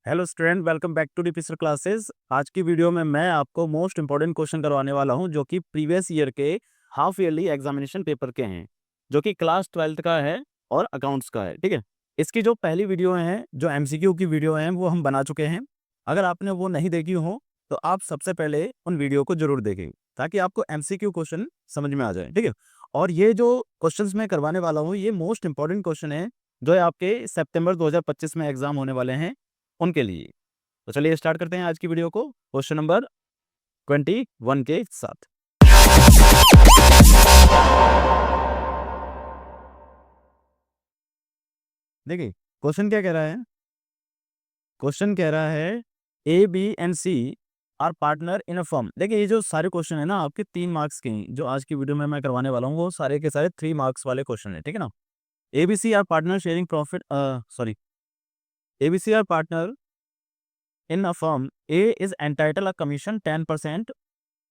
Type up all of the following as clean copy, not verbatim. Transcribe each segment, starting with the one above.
Hello student, welcome back to डिफिसर classes. आज की वीडियो में मैं आपको मोस्ट इंपॉर्टेंट क्वेश्चन करवाने वाला हूं जो कि प्रीवियस ईयर के हाफ ईयरली एग्जामिनेशन पेपर के हैं, जो कि क्लास 12th का है और अकाउंट्स का है। ठीक है, इसकी जो पहली वीडियो है, जो एमसीक्यू की वीडियो है, वो हम बना चुके हैं। अगर आपने वो नहीं देखी हो तो आप सबसे पहले उन वीडियो को जरूर देखें ताकि आपको एमसीक्यू क्वेश्चन समझ में आ जाए। ठीक है, और ये जो क्वेश्चन मैं करवाने वाला हूँ ये मोस्ट इंपॉर्टेंट क्वेश्चन है जो आपके सितंबर 2025 में एग्जाम होने वाले हैं उनके लिए। तो चलिए स्टार्ट करते हैं आज की वीडियो को क्वेश्चन नंबर 21 के साथ। देखिए क्वेश्चन क्या कह रहा है। क्वेश्चन कह रहा है A B and C are partner in a firm. देखिए ये जो सारे क्वेश्चन है ना आपके 3 मार्क्स के हैं, जो आज की वीडियो में मैं करवाने वाला हूँ वो सारे के सारे 3 मार्क्स वाले क्वेश्चन है। ठीक है ना। ABC are partner sharing profit, sorry, ABC are partner in a firm A is entitle a commission 10%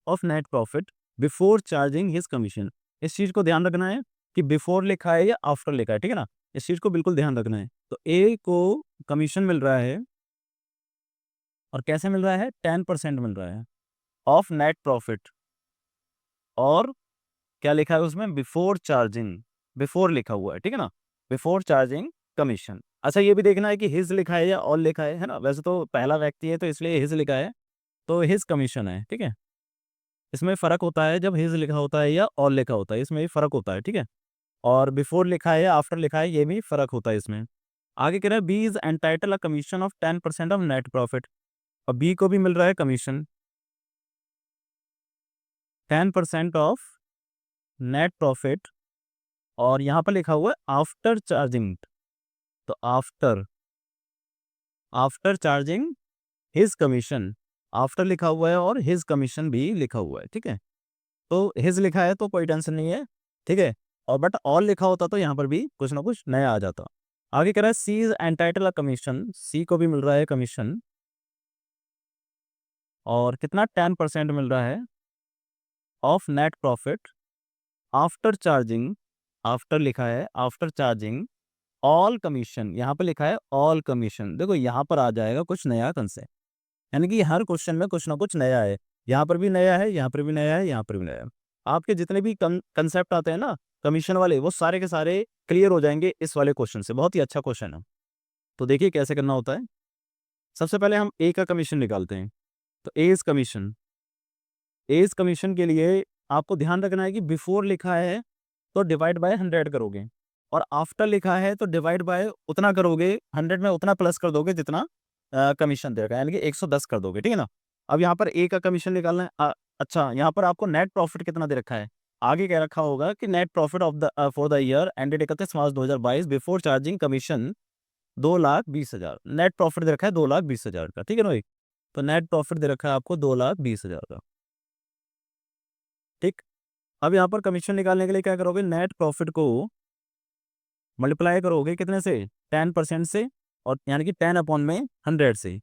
of net profit before charging his commission. इस चीज को ध्यान रखना है कि बिफोर लिखा है या आफ्टर लिखा है। ठीक है ना, इस चीज को बिल्कुल ध्यान रखना है। तो ए को कमीशन मिल रहा है और कैसे मिल रहा है, 10% मिल रहा है ऑफ नेट प्रॉफिट। और क्या लिखा है उसमें, बिफोर चार्जिंग, बिफोर लिखा हुआ है। ठीक है ना, बिफोर चार्जिंग कमीशन। अच्छा ये भी देखना है कि हिज लिखा है या ऑल लिखा है ना। वैसे तो पहला व्यक्ति है तो इसलिए हिज लिखा है, तो हिज कमीशन है। ठीक है, इसमें फ़र्क होता है जब हिज लिखा होता है या ऑल लिखा होता है, इसमें भी फ़र्क होता है। ठीक है, और बिफोर लिखा है या आफ्टर लिखा है ये भी फ़र्क होता है इसमें। आगे कह रहा है B is entitle a commission of 10% of net profit. और बी को भी मिल रहा है कमीशन 10% ऑफ नेट प्रॉफिट, और यहाँ पर लिखा हुआ है आफ्टर चार्जिंग। तो after, after charging his commission, after लिखा हुआ है और हिज कमीशन भी लिखा हुआ है। ठीक है, तो हिज लिखा है तो कोई टेंशन नहीं है। ठीक है, और बट ऑल लिखा होता तो यहाँ पर भी कुछ ना कुछ नया आ जाता। आगे कह रहा है सी इज एंटाइटल अ कमीशन, सी को भी मिल रहा है कमीशन, और कितना, 10% मिल रहा है of net profit after charging, after लिखा है आफ्टर चार्जिंग ऑल कमीशन, यहाँ पर लिखा है ऑल कमीशन। देखो यहाँ पर आ जाएगा कुछ नया कंसेप्ट, यानी कि हर क्वेश्चन में कुछ ना कुछ नया है। यहाँ पर भी नया है, यहाँ पर भी नया है, यहाँ पर भी नया है। आपके जितने भी कंसेप्ट आते हैं ना कमीशन वाले, वो सारे के सारे क्लियर हो जाएंगे इस वाले क्वेश्चन से। बहुत ही अच्छा क्वेश्चन है। तो देखिए कैसे करना होता है। सबसे पहले हम ए का कमीशन निकालते हैं। तो A is commission, A is commission के लिए आपको ध्यान रखना है कि बिफोर लिखा है तो डिवाइड बाय 100 करोगे, और आफ्टर लिखा है तो डिवाइड बाय उतना करोगे, 100 में उतना प्लस कर दोगे जितना कमीशन देगा, यानी कि 110 कर दोगे। ठीक है ना। अब यहाँ पर ए का कमीशन निकालना है। अच्छा, यहाँ पर आपको नेट प्रॉफिट कितना दे रखा है, आगे क्या रखा होगा कि net profit of the for the year ended 31 March 2022 before charging commission 2,20,000। Net profit दे रखा है 2,20,000 का। ठीक है ना भाई, तो नेट प्रॉफिट दे रखा है आपको 2,20,000 का। ठीक, अब यहाँ पर कमीशन निकालने के लिए क्या करोगे, नेट प्रॉफिट को मल्टीप्लाई करोगे कितने से, 10% से, और यानी कि 10/100 से।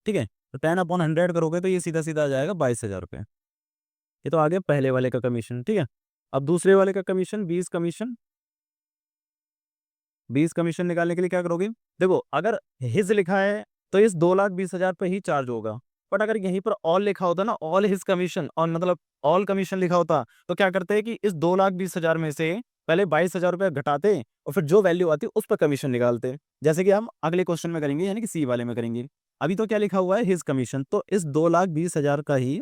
ठीक है, तो 10/100 करोगे तो ये सीधा सीधा आ जाएगा 22,000 रुपये। ये तो आ गया पहले वाले का कमीशन। ठीक है, अब दूसरे वाले का कमीशन 20 कमीशन। 20 कमीशन निकालने के लिए क्या करोगे, देखो अगर हिज लिखा है तो इस 2,20,000 पे ही चार्ज होगा। बट अगर यहीं पर ऑल लिखा होता ना, ऑल हिज कमीशन, और मतलब ऑल कमीशन लिखा होता, तो क्या करते हैं कि इस 2,20,000 में से पहले 22,000 रुपये घटाते और फिर जो वैल्यू आती उस पर कमीशन निकालते, जैसे कि हम अगले क्वेश्चन में करेंगे, यानी कि सी वाले में करेंगे। अभी तो क्या लिखा हुआ है, हिज कमीशन, तो इस 2,20,000 का ही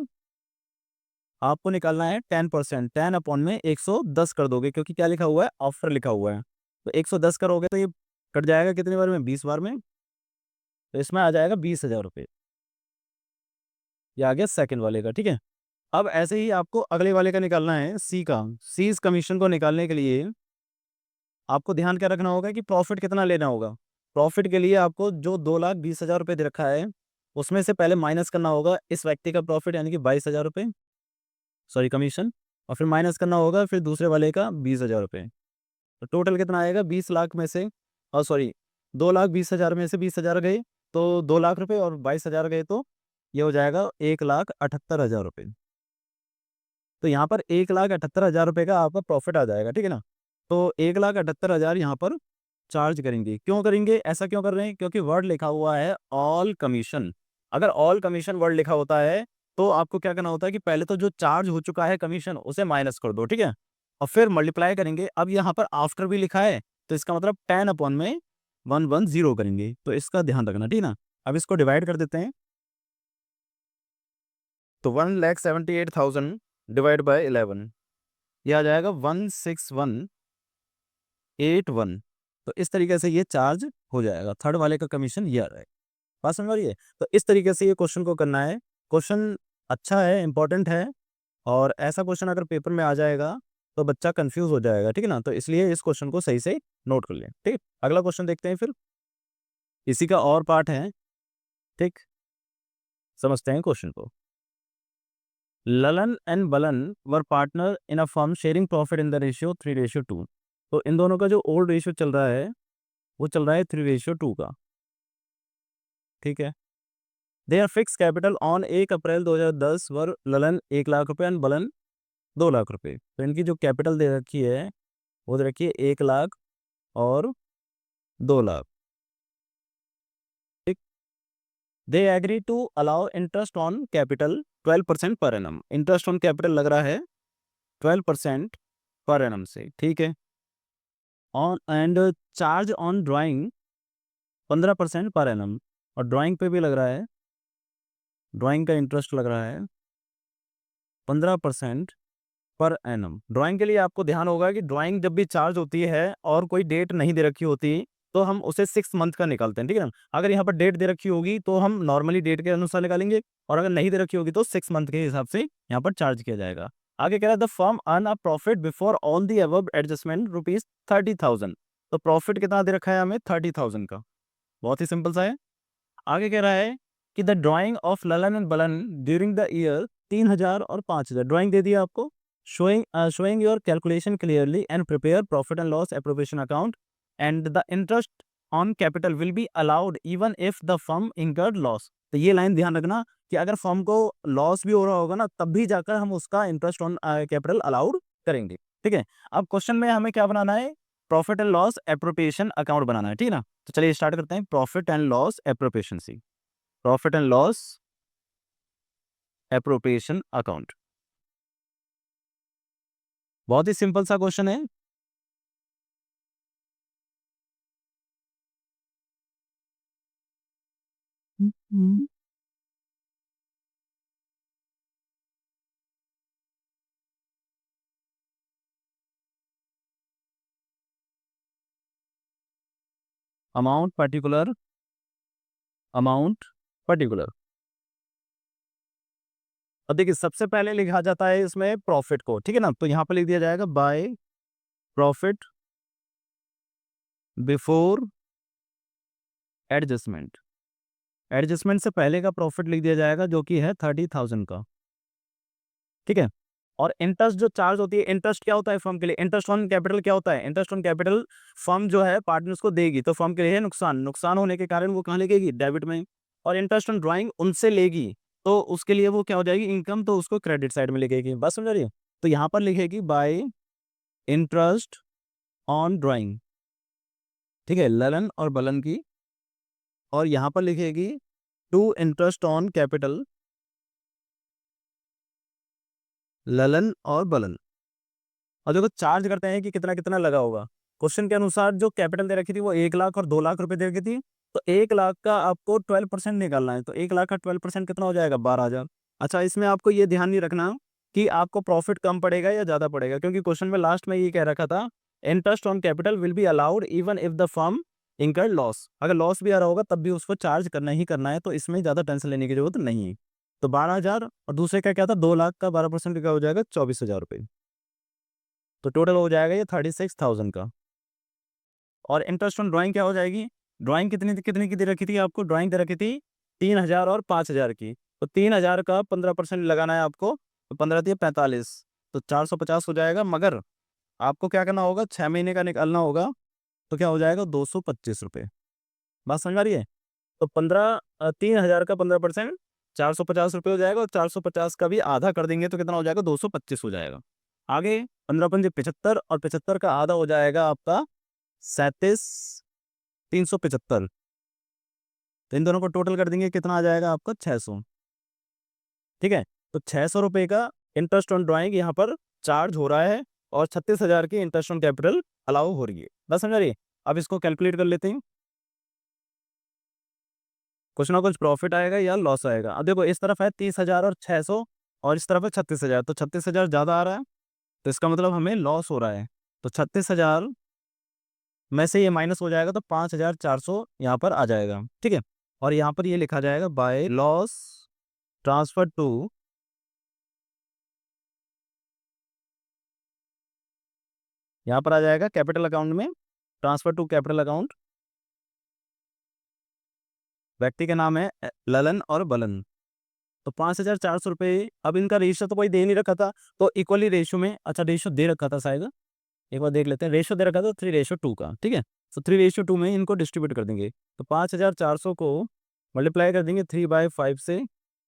आपको निकालना है 10%। 10 में 110 कर दोगे, क्योंकि क्या लिखा हुआ है, ऑफर लिखा हुआ है। तो 110 करोगे तो ये कट जाएगा कितनी बार में, 20 बार में, तो इसमें आ जाएगा 20,000 रुपये। ये आ गया सेकंड वाले का। ठीक है, अब ऐसे ही आपको अगले वाले का निकालना है, सी का। सी इस कमीशन को निकालने के लिए आपको ध्यान क्या रखना होगा कि प्रॉफिट कितना लेना होगा। प्रॉफिट के लिए आपको जो 2,20,000 रुपये दे रखा है उसमें से पहले माइनस करना होगा इस व्यक्ति का प्रॉफिट, यानी कि 22,000 रुपये, सॉरी कमीशन, और फिर माइनस करना होगा फिर दूसरे वाले का 20,000 रुपये। तो टोटल कितना आएगा, 20 लाख में से, और सॉरी 2,20,000 में से 20,000 गए तो 2 लाख रुपए, और 22,000 गए तो ये हो जाएगा 1,78,000 रुपये। तो यहाँ पर 1,78,000 रुपये का आपका प्रॉफिट आ जाएगा। ठीक है ना, तो 1,78,000 यहाँ पर चार्ज करेंगे। क्यों करेंगे, ऐसा क्यों कर रहे हैं, क्योंकि वर्ड लिखा हुआ है ऑल कमीशन। अगर ऑल कमीशन वर्ड लिखा होता है तो आपको क्या करना होता है कि पहले तो जो चार्ज हो चुका है कमीशन उसे माइनस कर दो, ठीक है, और फिर मल्टीप्लाई करेंगे। अब यहाँ पर आफ्टर भी लिखा है तो इसका मतलब 10 अपॉन में 110 करेंगे, तो इसका ध्यान रखना, ठीक ना। अब इसको डिवाइड कर देते हैं, तो 1,78,000 डिवाइड बाय 11, ये आ जाएगा 16181। तो इस तरीके से ये चार्ज हो जाएगा, थर्ड वाले का कमीशन ये आ जाएगा। बात समझ आ रही है। तो इस तरीके से ये क्वेश्चन को करना है। क्वेश्चन अच्छा है, इंपॉर्टेंट है, और ऐसा क्वेश्चन अगर पेपर में आ जाएगा तो बच्चा कंफ्यूज हो जाएगा, ठीक है ना। तो इसलिए इस क्वेश्चन को सही से नोट कर लें, ठीक। अगला क्वेश्चन देखते हैं, फिर इसी का और पार्ट है, ठीक। समझते हैं क्वेश्चन को। Lalan and Balan were partner in a firm sharing profit in the ratio 3:2। तो इन दोनों का जो ओल्ड रेशियो चल रहा है वो चल रहा है 3:2 का, ठीक है। देयर फिक्स कैपिटल ऑन 1 अप्रैल 2010 वर ललन 1 लाख रुपए एंड बलन 2 लाख रुपए। तो इनकी जो कैपिटल दे रखी है वो दे रखी है 1 लाख और 2 लाख, ठीक। They agree to allow interest on capital 12% पर एनम। इंटरेस्ट ऑन कैपिटल लग रहा है 12% पर एनम से, ठीक है। On and charge on drawing 15% per annum, और ड्राइंग पे भी लग रहा है, ड्राइंग का इंटरेस्ट लग रहा है 15% पर एनम। ड्राइंग के लिए आपको ध्यान होगा कि ड्राइंग जब भी चार्ज होती है और कोई डेट नहीं दे रखी होती तो हम उसे 6 मंथ का निकालते हैं, ठीक है ना। अगर यहाँ पर डेट दे रखी होगी तो हम नॉर्मली डेट के अनुसार निकालेंगे, और अगर नहीं दे रखी होगी तो 6 मंथ के हिसाब से यहाँ पर चार्ज किया जाएगा। आगे कह रहा है the firm earn a profit before all the above adjustment ₹30,000। तो प्रॉफिट कितना दे रखा है हमें, 30,000 का। बहुत ही सिंपल सा है। आगे कह रहा है कि the drawing of Lalan and Balan during the year 3,000 और 5,000। ड्राइंग दे दिया आपको, showing your calculation clearly and prepare profit and loss appropriation account, and the interest on capital will be allowed even if the firm incurred loss। तो ये line ध्यान रखना कि अगर firm को लॉस भी हो रहा होगा ना तब भी जाकर हम उसका इंटरेस्ट ऑन कैपिटल अलाउड करेंगे, ठीक है। अब क्वेश्चन में हमें क्या बनाना है, profit and loss appropriation account बनाना है, ठीक है ना। तो चलिए स्टार्ट करते हैं, profit and loss appropriation c, profit and loss appropriation account. बहुत ही सिंपल सा क्वेश्चन है। Amount particular, amount particular. और देखिए सबसे पहले लिखा जाता है इसमें प्रॉफिट को, ठीक है ना। तो यहाँ पर लिख दिया जाएगा by profit before adjustment. Adjustment से पहले का प्रॉफिट लिख दिया जाएगा जो कि है 30,000 का, ठीक है। और इंटरेस्ट जो चार्ज होती है, इंटरेस्ट क्या होता है फर्म के लिए, इंटरेस्ट ऑन कैपिटल क्या होता है, इंटरेस्ट ऑन कैपिटल फर्म जो है पार्टनर्स को देगी तो फर्म के लिए है नुकसान, नुकसान होने के कारण वो कहाँ लिखेगी, डेबिट में। और इंटरेस्ट ऑन ड्राइंग उनसे लेगी तो उसके लिए वो क्या हो जाएगी, इनकम, तो उसको क्रेडिट साइड में लिखेगी। बस समझ रही है। तो यहाँ पर लिखेगी बाय इंटरेस्ट ऑन ड्राइंग, ठीक है, ललन और बलन की। और यहाँ पर लिखेगी to interest on capital Lalan और बलन। और देखो चार्ज करते हैं कि कितना कितना लगा होगा। क्वेश्चन के अनुसार जो कैपिटल दे रखी थी वो 1 लाख और 2 लाख रुपए दे रखी थी, तो 1 लाख का आपको 12% निकालना है। तो 1 लाख का 12% कितना हो जाएगा, 12,000। अच्छा, इसमें आपको ये ध्यान नहीं रखना कि आपको प्रॉफिट कम पड़ेगा या ज्यादा पड़ेगा, क्योंकि क्वेश्चन में लास्ट में ये कह रखा था interest on capital will be allowed even if the firm इंकर लॉस। अगर लॉस भी आ रहा होगा तब भी उसको चार्ज करना ही करना है, तो इसमें ज्यादा टेंशन लेने की जरूरत नहीं है। तो 12,000 और दूसरे का क्या था, 2 लाख का 12% का हो जाएगा 24,000 रुपये। तो टोटल हो जाएगा ये 36,000 का। और इंटरेस्ट ऑन ड्राइंग क्या हो जाएगी, ड्राइंग कितनी कितनी की दे रखी थी आपको, ड्राइंग दे रखी थी 3,000 और 5,000 की। तो 3,000 का 15% लगाना है आपको, तो 15 दिए 45, तो 450 हो जाएगा। मगर आपको क्या करना होगा, 6 महीने का निकालना होगा, तो क्या हो जाएगा, 225 रुपये। बात समझ आ रही है। तो 3,000 का 15% 450 रुपये हो जाएगा, और 450 का भी आधा कर देंगे तो कितना हो जाएगा, 225 हो जाएगा। आगे 15 पंजे 75, और 75 का आधा हो जाएगा आपका 37,375। तो इन दोनों को टोटल कर देंगे, कितना आ जाएगा आपका 600। ठीक है, तो 600 रुपये का इंटरेस्ट ऑन ड्राइंग यहाँ पर चार्ज हो रहा है और 36,000 की इंटरेस्ट ऑन कैपिटल अलाउ हो रही है। बस समझ रही है। अब इसको कैलकुलेट कर लेते हैं, कुछ ना कुछ प्रॉफिट आएगा या लॉस आएगा। अब देखो इस तरफ है 30,000 और 600 और इस तरफ है 36,000, तो 36,000 ज़्यादा आ रहा है, तो इसका मतलब हमें लॉस हो रहा है। तो 36,000 में से ये माइनस हो जाएगा तो 5,400 यहाँ पर आ जाएगा। ठीक है, और यहाँ पर ये लिखा जाएगा बाय लॉस ट्रांसफर टू यहाँ पर आ जाएगा कैपिटल अकाउंट में, ट्रांसफर टू कैपिटल अकाउंट। व्यक्ति के नाम है ललन और बलन। तो 5,400 रुपये। अब इनका रेशियो तो कोई दे नहीं रखा था, तो इक्वली रेशियो में, अच्छा रेशियो दे रखा था शायद, एक बार देख लेते हैं। रेशियो दे रखा था 3:2 का। ठीक है, तो 3:2 में इनको डिस्ट्रीब्यूट कर देंगे। तो 5,400 को मल्टीप्लाई कर देंगे 3/5 से,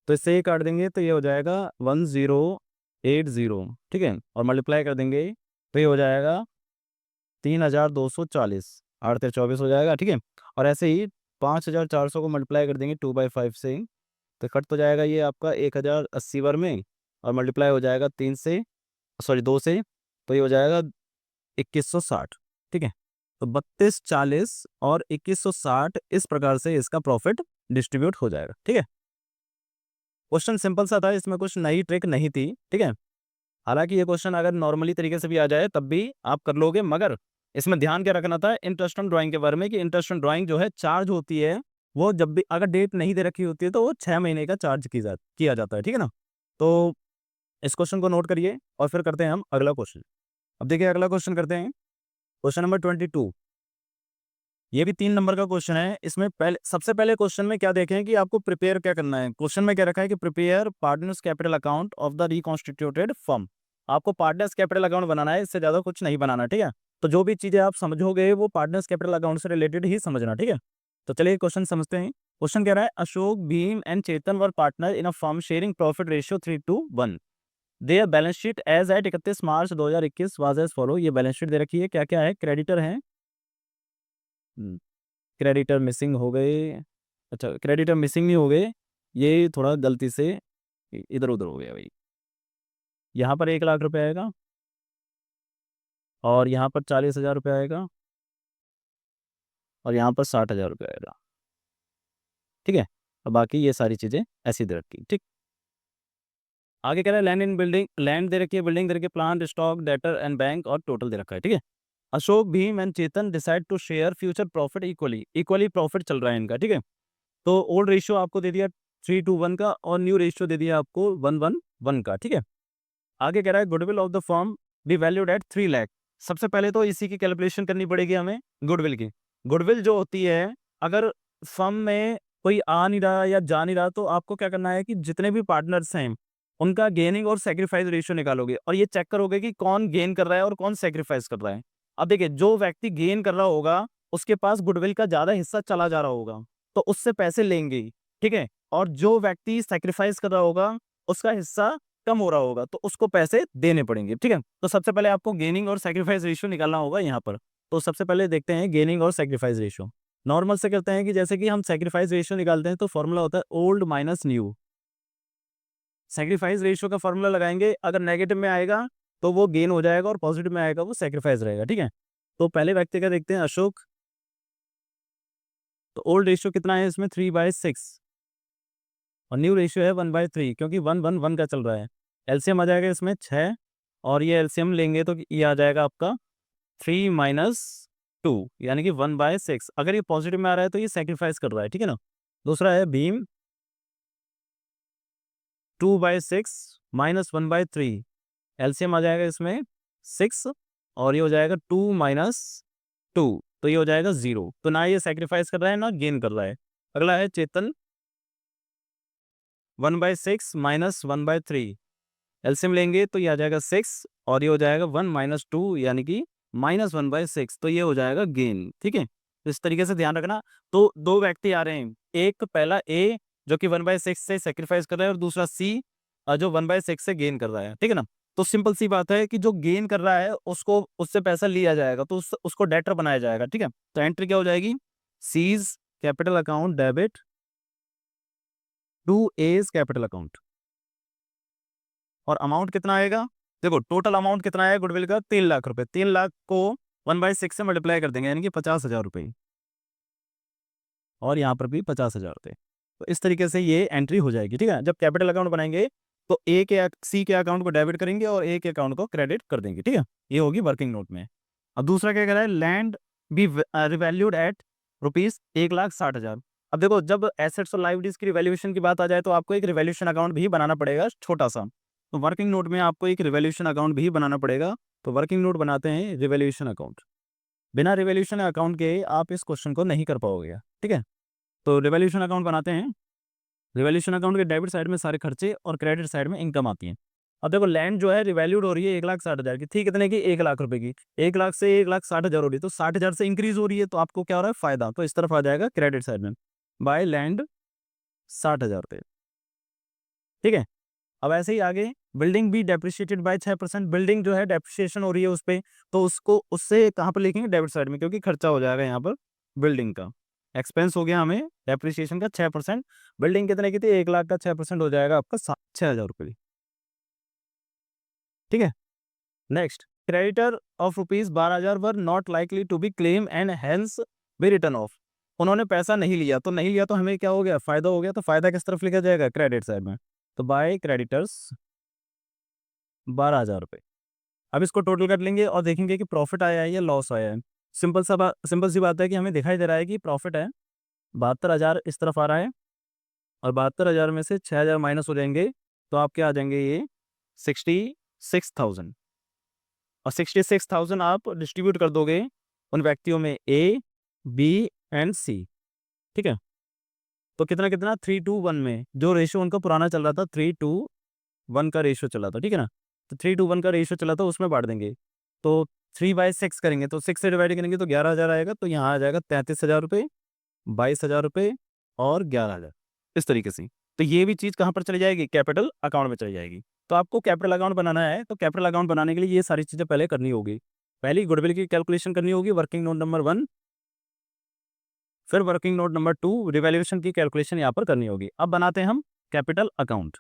तो इससे ये काट देंगे तो ये हो जाएगा 1080। ठीक है, और मल्टीप्लाई कर देंगे तो ये हो जाएगा 3,240, 8 24 हो जाएगा। ठीक है, और ऐसे ही 5,400 को मल्टीप्लाई कर देंगे 2/5 से, तो कट तो जाएगा ये आपका 1,080 बार में, और मल्टीप्लाई हो जाएगा 3 से, सॉरी 2 से, तो ये हो जाएगा 2160। ठीक है, तो 32, 40 और 2160 इस प्रकार से इसका प्रॉफिट डिस्ट्रीब्यूट हो जाएगा। ठीक है, क्वेश्चन सिंपल सा था, इसमें कुछ नई ट्रिक नहीं थी। ठीक है, हालांकि ये क्वेश्चन अगर नॉर्मली तरीके से भी आ जाए तब भी आप कर लोगे, मगर इसमें ध्यान क्या रखना था इंटरेस्ट ऑन ड्राइंग के बारे में, कि इंटरेस्ट ऑन ड्राइंग जो है चार्ज होती है, वो जब भी अगर डेट नहीं दे रखी होती है तो वो 6 महीने का चार्ज किया जाता है। ठीक है ना, तो इस क्वेश्चन को नोट करिए और फिर करते हैं हम अगला क्वेश्चन। अब देखिए अगला क्वेश्चन करते हैं, क्वेश्चन नंबर 22। ये भी 3 नंबर का क्वेश्चन है। इसमें पहले, सबसे पहले क्वेश्चन में क्या देखें कि आपको प्रिपेयर क्या करना है। क्वेश्चन में क्या रखा है कि prepare partners capital account of the reconstituted firm. आपको पार्टनर्स कैपिटल अकाउंट बनाना है, इससे ज्यादा कुछ नहीं बनाना। ठीक है, तो जो भी चीजें आप समझोगे वो पार्टनर्स कैपिटल अकाउंट से रिलेटेड ही समझना। ठीक है, तो चलिए क्वेश्चन समझते हैं। क्वेश्चन कह रहा है Ashok, Bhim and Chetan were partner in a firm sharing profit ratio 3:1। Their balance sheet as at 31 March 2021 was as follow. ये बैलेंस शीट दे रखी है, क्या क्या है, क्रेडिटर है, क्रेडिटर मिसिंग हो गए, अच्छा क्रेडिटर मिसिंग नहीं हो गए, ये थोड़ा गलती से इधर उधर हो गया भाई। यहाँ पर 1 लाख रुपए आएगा और यहाँ पर 40,000 रुपये आएगा और यहाँ पर 60,000 रुपये आएगा। ठीक है, अब बाकी ये सारी चीज़ें ऐसी दे रखी। ठीक, आगे कह रहा है लैंड इन बिल्डिंग, लैंड दे रखी है, बिल्डिंग दे रखी है, plant, stock, debtor and bank और टोटल दे रखा है। ठीक है, Ashok, Bhim and Chetan decide to share future profit equally. Equally profit चल रहा है इनका। ठीक है, तो ओल्ड रेशियो आपको दे दिया 3:1 का और न्यू रेशियो दे दिया आपको 1:1 का। ठीक है, आगे कह रहा है goodwill of the firm be valued at 3 lakh. सबसे पहले तो इसी की कैलकुलेशन करनी पड़ेगी हमें, गुडविल की। गुडविल जो होती है, अगर फर्म में कोई आ नहीं रहा या जा नहीं रहा तो आपको क्या करना है कि जितने भी पार्टनर्स हैं उनका गेनिंग और सेक्रीफाइस रेशियो निकालोगे और ये चेक करोगे कि कौन गेन कर रहा है और कौन सेक्रीफाइस कर रहा है। अब देखिए जो व्यक्ति गेन कर रहा होगा उसके पास गुडविल का ज्यादा हिस्सा चला जा रहा होगा, तो उससे पैसे लेंगे ही। ठीक है, और जो व्यक्ति सेक्रीफाइस कर रहा होगा उसका हिस्सा कम हो रहा होगा, तो उसको पैसे देने पड़ेंगे। ठीक है, तो सबसे पहले आपको गेनिंग और सैक्रिफाइस रेशियो निकालना होगा यहाँ पर। तो सबसे पहले देखते हैं गेनिंग और सैक्रिफाइस रेशियो। नॉर्मल से करते हैं कि जैसे कि हम सैक्रिफाइस रेशियो निकालते हैं तो फॉर्मूला होता है old minus new. Sacrifice ratio का फॉर्मूला लगाएंगे, अगर नेगेटिव में आएगा तो वो गेन हो जाएगा और पॉजिटिव में आएगा वो सैक्रिफाइस रहेगा। ठीक है, तो पहले व्यक्ति का देखते हैं अशोक। तो ओल्ड रेशियो कितना है इसमें 3/6 और न्यू रेशियो है 1/3, क्योंकि 1:1 का चल रहा है। एलसीएम आ जाएगा इसमें 6 और ये एलसीएम लेंगे तो ये आ जाएगा आपका 3 - 2 यानी कि 1/6। अगर ये पॉजिटिव में आ रहा है तो ये सेक्रीफाइस कर रहा है। ठीक है ना, दूसरा है भीम 2/6 - 1/3। एलसीएम आ जाएगा इसमें 6 और ये हो जाएगा 2 - 2, तो ये हो जाएगा 0। तो ना ये सेक्रीफाइस कर रहा है ना गेन कर रहा है। अगला है चेतन 1/6 - 1/3। एलसीएम लेंगे तो ये आ जाएगा 6 और ये हो जाएगा 1 - 2 यानी कि -1/6, तो ये हो जाएगा गेन। ठीक है, तो इस तरीके से ध्यान रखना। तो दो व्यक्ति आ रहे हैं, एक पहला ए जो कि 1/6 से सेक्रीफाइस कर रहा है और दूसरा सी जो 1/6 से गेन कर रहा है। ठीक है ना, तो सिंपल सी बात है कि जो गेन कर रहा है उसको उससे पैसा लिया जाएगा, तो उसको डेटर बनाया जाएगा, ठीक है। तो एंट्री क्या हो जाएगी, C's capital account debit to A's capital account. और अमाउंट कितना आएगा, देखो टोटल अमाउंट कितना आएगा गुडविल का, 3 लाख रुपए। 3 लाख को 1/6 से मल्टीप्लाई कर देंगे, यानी कि 50,000 रुपए, और यहाँ पर भी 50,000 रुपए। तो इस तरीके से ये एंट्री हो जाएगी, ठीक है। जब कैपिटल अकाउंट बनाएंगे तो सी के अकाउंट को डेबिट करेंगे और ए के अकाउंट को क्रेडिट कर देंगे, ठीक है। ये होगी वर्किंग नोट में। अब दूसरा क्या कह रहा है, लैंड बी रिवैल्यूड एट ₹1,60,000। अब देखो जब एसेट्स और लाइबिलिटीज की रिवैल्यूएशन की बात आ जाए तो आपको एक रिवैल्यूएशन अकाउंट भी बनाना पड़ेगा, छोटा सा। तो वर्किंग नोट में आपको एक रिवैल्यूएशन अकाउंट भी बनाना पड़ेगा। तो वर्किंग नोट बनाते हैं रिवैल्यूएशन अकाउंट। बिना रिवैल्यूएशन अकाउंट के आप इस क्वेश्चन को नहीं कर पाओगे, ठीक है। तो रिवैल्यूएशन अकाउंट बनाते हैं। रिवैल्यूएशन अकाउंट के डेबिट साइड में सारे खर्चे और क्रेडिट साइड में इनकम आती है। अब देखो लैंड जो है रिवैल्यूड हो रही है 1,60,000 की, थी कितने की, 1 लाख रुपए की। 1 लाख से 1,60,000 हो रही है, तो 60,000 से इंक्रीज हो रही है, तो आपको क्या हो रहा है, फायदा। तो इस तरफ आ जाएगा क्रेडिट साइड में, बाय लैंड 60,000 रुपये, ठीक है। अब ऐसे ही आगे, बिल्डिंग भी डेप्रिशिएटेड बाय 6%। बिल्डिंग जो है डेप्रिशिएशन हो रही है उस पे, तो उसको उससे कहाँ पर लिखेंगे, डेबिट साइड में, क्योंकि खर्चा हो जाएगा यहाँ पर बिल्डिंग का। एक्सपेंस हो गया हमें डेप्रिशिएशन का 6%। बिल्डिंग कितने की थी, 1 लाख का 6% हो जाएगा आपका 6,000 रुपये, ठीक है। Next, creditor of ₹12,000 were not likely to be claim and hence be written. उन्होंने पैसा नहीं लिया, तो नहीं लिया तो हमें क्या हो गया, फायदा हो गया। तो फायदा किस तरफ लिखा जाएगा, क्रेडिट साइड में। तो बाय क्रेडिटर्स 12,000 रुपये। अब इसको टोटल कर लेंगे और देखेंगे कि प्रॉफिट आया है या लॉस आया है। सिंपल सी बात है कि हमें दिखाई दे रहा है कि प्रॉफिट है, 72,000 इस तरफ आ रहा है, और 72,000 में से 6,000 माइनस हो जाएंगे, तो आपके आ जाएंगे ये 66,000। और 66,000 आप डिस्ट्रीब्यूट कर दोगे उन व्यक्तियों में ए, बी एंड सी, ठीक है। तो कितना कितना, 3:1 में, जो रेशियो उनका पुराना चल रहा था 3:1 का रेशियो चला था, ठीक है ना। तो 3:1 का रेशियो चला था, उसमें बांट देंगे। तो 3/6 करेंगे, तो 6 से डिवाइड करेंगे तो 11,000 आएगा। तो यहाँ आ जाएगा 33,000 रुपये, 22,000 रुपये और 11,000, इस तरीके से। तो ये भी चीज़ कहाँ पर चली जाएगी, कैपिटल अकाउंट में चली जाएगी। तो आपको कैपिटल अकाउंट बनाना है, तो कैपिटल अकाउंट बनाने के लिए ये सारी चीज़ें पहले करनी होगी। पहली गुडविल की कैलकुलेशन करनी होगी, वर्किंग नोट नंबर 1। फिर वर्किंग नोट नंबर 2, रिवैल्यूएशन की कैलकुलेशन यहाँ पर करनी होगी। अब बनाते हैं हम capital account,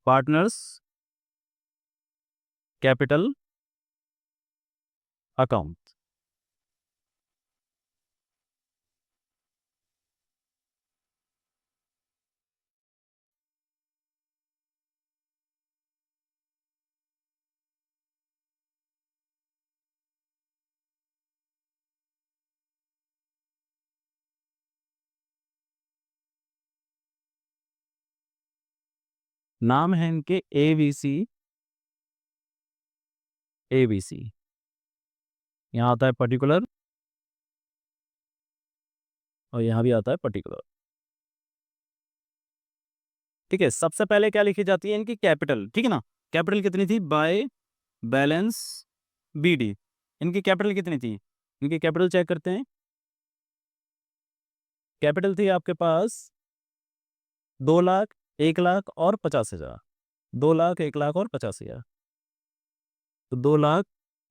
partners capital account. नाम है इनके ABC, ABC। यहाँ आता है पर्टिकुलर, और यहाँ भी आता है पर्टिकुलर, ठीक है। सबसे पहले क्या लिखी जाती है, इनकी कैपिटल, ठीक है ना। कैपिटल कितनी थी, बाय बैलेंस BD। इनकी कैपिटल कितनी थी, इनकी कैपिटल चेक करते हैं। कैपिटल थी आपके पास 2 लाख, 1 लाख और 50,000। 2 लाख, 1 लाख और 50,000। तो 2 लाख,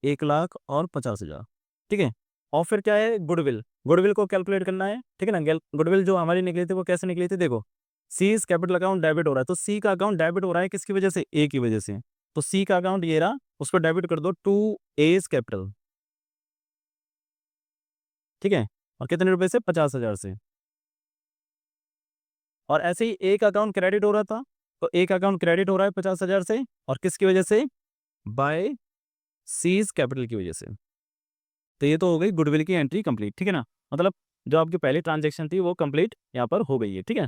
1 लाख और 50,000, ठीक है। और फिर क्या है, गुडविल। गुडविल को कैलकुलेट करना है, ठीक है ना। गुडविल जो हमारी निकली थी वो कैसे निकली थी, देखो सी इज कैपिटल अकाउंट डेबिट हो रहा है, तो सी का अकाउंट डेबिट हो रहा है किसकी वजह से, ए की वजह से। तो सी का अकाउंट ये रहा, उस पर डेबिट कर दो टू एज कैपिटल, ठीक है। और कितने रुपए से, 50,000 से। और ऐसे ही एक अकाउंट क्रेडिट हो रहा था, तो एक अकाउंट क्रेडिट हो रहा है 50,000 से, और किसकी वजह से, बाय सीज कैपिटल की वजह से। तो ये तो हो गई गुडविल की एंट्री कंप्लीट, ठीक है ना। मतलब जो आपकी पहली ट्रांजैक्शन थी वो कंप्लीट यहाँ पर हो गई है, ठीक है।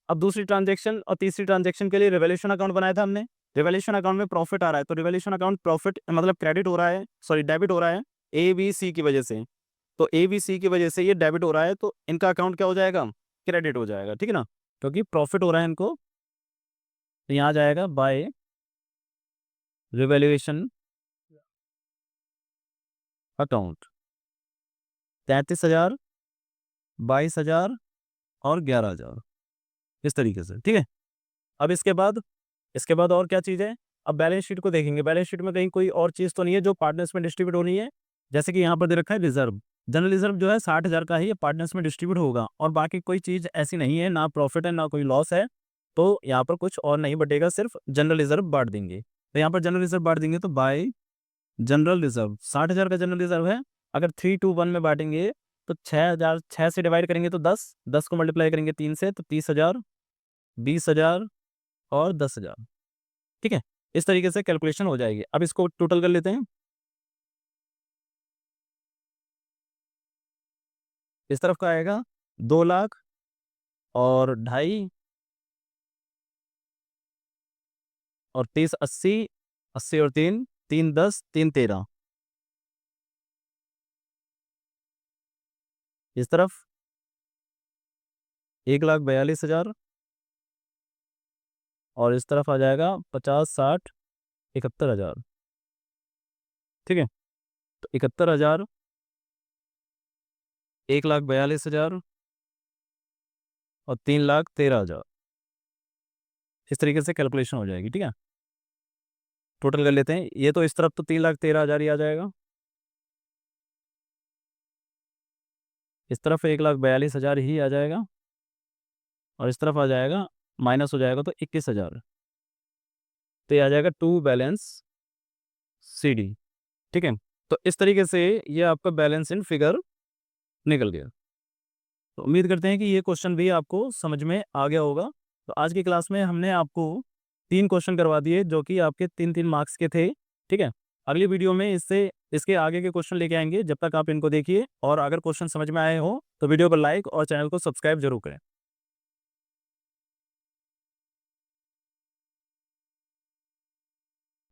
अब दूसरी ट्रांजैक्शन और तीसरी ट्रांजैक्शन के लिए रिवैल्यूएशन अकाउंट बनाया था हमने। रिवैल्यूएशन अकाउंट में प्रॉफिट आ रहा है, तो रिवैल्यूएशन अकाउंट प्रॉफिट मतलब क्रेडिट हो रहा है, सॉरी डेबिट हो रहा है ABC की वजह से। तो ABC की वजह से ये डेबिट हो रहा है, तो इनका अकाउंट क्या हो जाएगा, क्रेडिट हो जाएगा, ठीक है ना। क्योंकि प्रॉफिट हो रहा है इनको, तो यहाँ जाएगा बाय रिवैल्यूएशन अकाउंट 33,000, 22,000 और 11,000, इस तरीके से, ठीक है। अब इसके बाद इसके बाद और क्या चीज़ है, अब बैलेंस शीट को देखेंगे। बैलेंस शीट में कहीं कोई और चीज़ तो नहीं है जो पार्टनर्स में डिस्ट्रीब्यूट होनी है। जैसे कि यहाँ पर दे रखा है रिजर्व, जनरल रिजर्व जो है 60,000 का ही ये पार्टनर्स में डिस्ट्रीब्यूट होगा और बाकी कोई चीज़ ऐसी नहीं है, ना प्रॉफिट है ना कोई लॉस है। तो यहाँ पर कुछ और नहीं बटेगा, सिर्फ जनरल रिजर्व बाँट देंगे। तो यहाँ पर जनरल रिजर्व बाँट देंगे तो बाय जनरल रिजर्व 60,000 का जनरल रिजर्व है। अगर 3 टू 1 में बाँटेंगे तो 6,000, 6 से डिवाइड करेंगे तो 10, 10 को मल्टीप्लाई करेंगे 3 से तो 30,000, 20,000 और 10,000। ठीक है? इस तरीके से कैलकुलेशन हो जाएगी। अब इसको टोटल कर लेते हैं। इस तरफ का आएगा 2 लाख और ढाई और 30 80, 80 और 3, 3 10, 3 13। इस तरफ 1,42,000 और इस तरफ आ जाएगा 50, 60, 71,000। ठीक है? तो 71,000, 1,42,000 और 3,13,000। इस तरीके से कैलकुलेशन हो जाएगी। ठीक है? टोटल कर लेते हैं। ये तो इस तरफ तो 3,13,000 ही आ जाएगा। इस तरफ 1,42,000 ही आ जाएगा और इस तरफ आ जाएगा, माइनस हो जाएगा तो 21,000। तो ये आ जाएगा टू बैलेंस सीडी। ठीक है? तो इस तरीके से ये आपका बैलेंस इन फिगर निकल गया। तो उम्मीद करते हैं कि ये क्वेश्चन भी आपको समझ में आ गया होगा। तो आज की क्लास में हमने आपको 3 क्वेश्चन करवा दिए जो कि आपके 3-3 मार्क्स के थे। ठीक है? अगली वीडियो में इसके आगे के क्वेश्चन लेके आएँगे, जब तक आप इनको देखिए और अगर क्वेश्चन समझ में आए हो तो वीडियो को लाइक और चैनल को सब्सक्राइब ज़रूर करें।